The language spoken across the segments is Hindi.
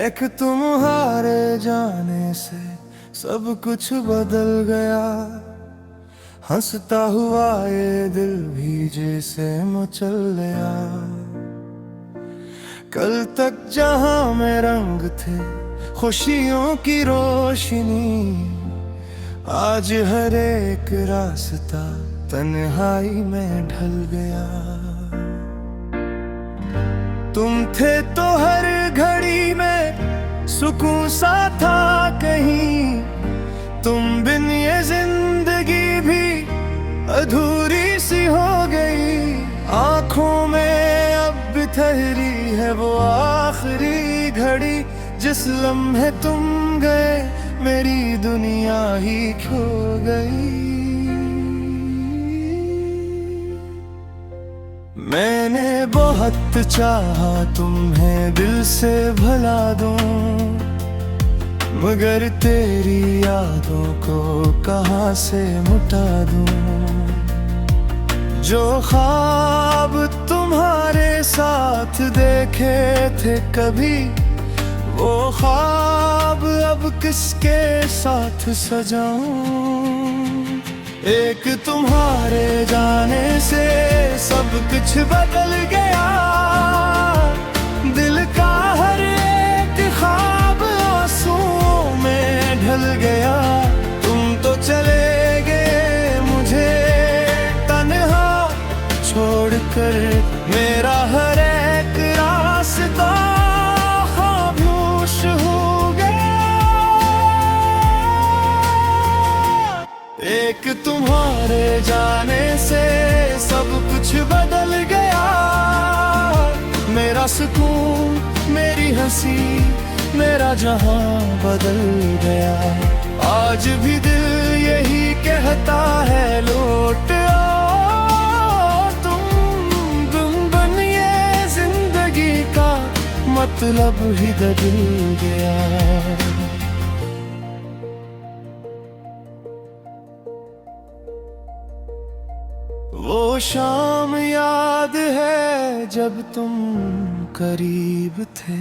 एक तुम्हारे जाने से सब कुछ बदल गया। हंसता हुआ ये दिल भी जैसे मचल गया। कल तक जहां में रंग थे खुशियों की रोशनी, आज हर एक रास्ता तन्हाई में ढल गया। तुम थे तो हर घड़ी में सुकून सा था कहीं, तुम बिन ये जिंदगी भी अधूरी सी हो गई। आंखों में अब भी ठहरी है वो आखिरी घड़ी, जिस लम्हे तुम गए मेरी दुनिया ही खो गई। मैंने बहुत चाहा तुम्हें दिल से भला दूं, मगर तेरी यादों को कहां से मिटा दूं। जो ख्वाब तुम्हारे साथ देखे थे कभी, वो ख्वाब अब किसके साथ सजाऊं। एक तुम्हारे जाने से सब कुछ बदल गया। दिल का हर एक ख्वाब आंसुओं में ढल गया। तुम तो चले गए मुझे तन्हा छोड़कर, मेरा हर एक रास्ता खामोश हो गया। एक तुम्हारे जाने से सब कुछ बदल गया। मेरा सुकून, मेरी हंसी, मेरा जहां बदल गया। आज भी दिल यही कहता है लौट आओ तुम बन ये जिंदगी का मतलब ही बदल गया। वो शाम याद है जब तुम करीब थे,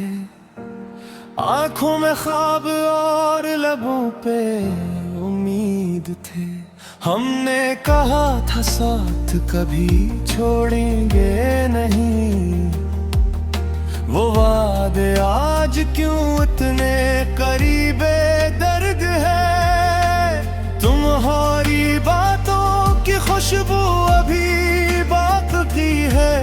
आंखों में ख्वाब और लबों पे उम्मीद थे। हमने कहा था साथ कभी छोड़ेंगे नहीं, वो वादे आज क्यों इतने करीबे दर्द है। तुम्हारी बातों की खुशबू अभी बाकी है,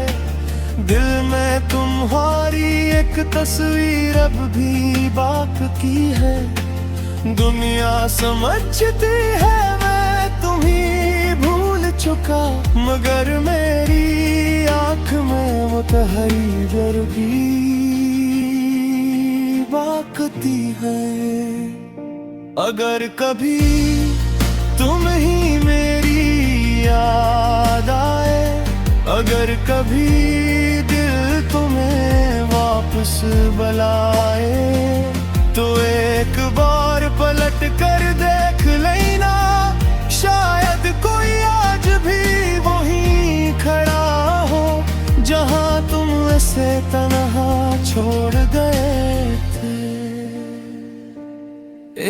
दिल में तुम्हारी एक तस्वीर अब भी बाकी है। दुनिया समझती है मैं तुम्हीं भूल चुका, मगर मेरी आंख में वो तहरीर भी बाकी है। अगर कभी तुम ही मेरी याद आए, अगर कभी दिल तुम्हें वापस बुलाए, तो एक बार पलट कर देख लेना, शायद कोई आज भी वहीं खड़ा हो जहां तुम ऐसे तन्हा छोड़ गए थे।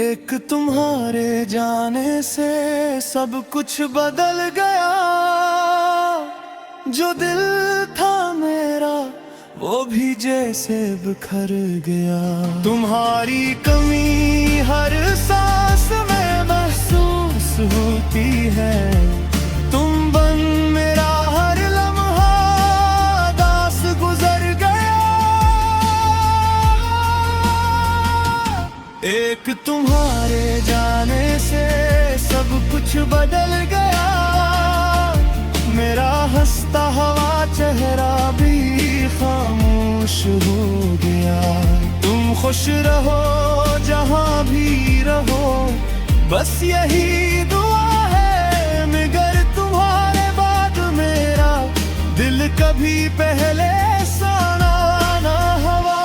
एक तुम्हारे जाने से सब कुछ बदल गया। जो दिल था मेरा वो भी जैसे बिखर गया। तुम्हारी कमी हर सांस में महसूस होती है, तुम बन मेरा हर लम्हा दास गुजर गया। एक तुम्हारे जाने से सब कुछ बदल गया। मेरा हंसता हुआ चेहरा भी खामोश हो गया। तुम खुश रहो जहां भी रहो, बस यही दुआ है। मगर तुम्हारे बाद मेरा दिल कभी पहले सा ना हुआ।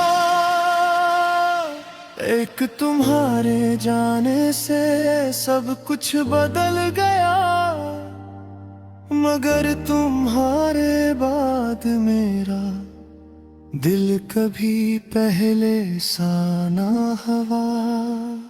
एक तुम्हारे जाने से सब कुछ बदल गया, मगर तुम्हारे बाद मेरा दिल कभी पहले सा ना हवा।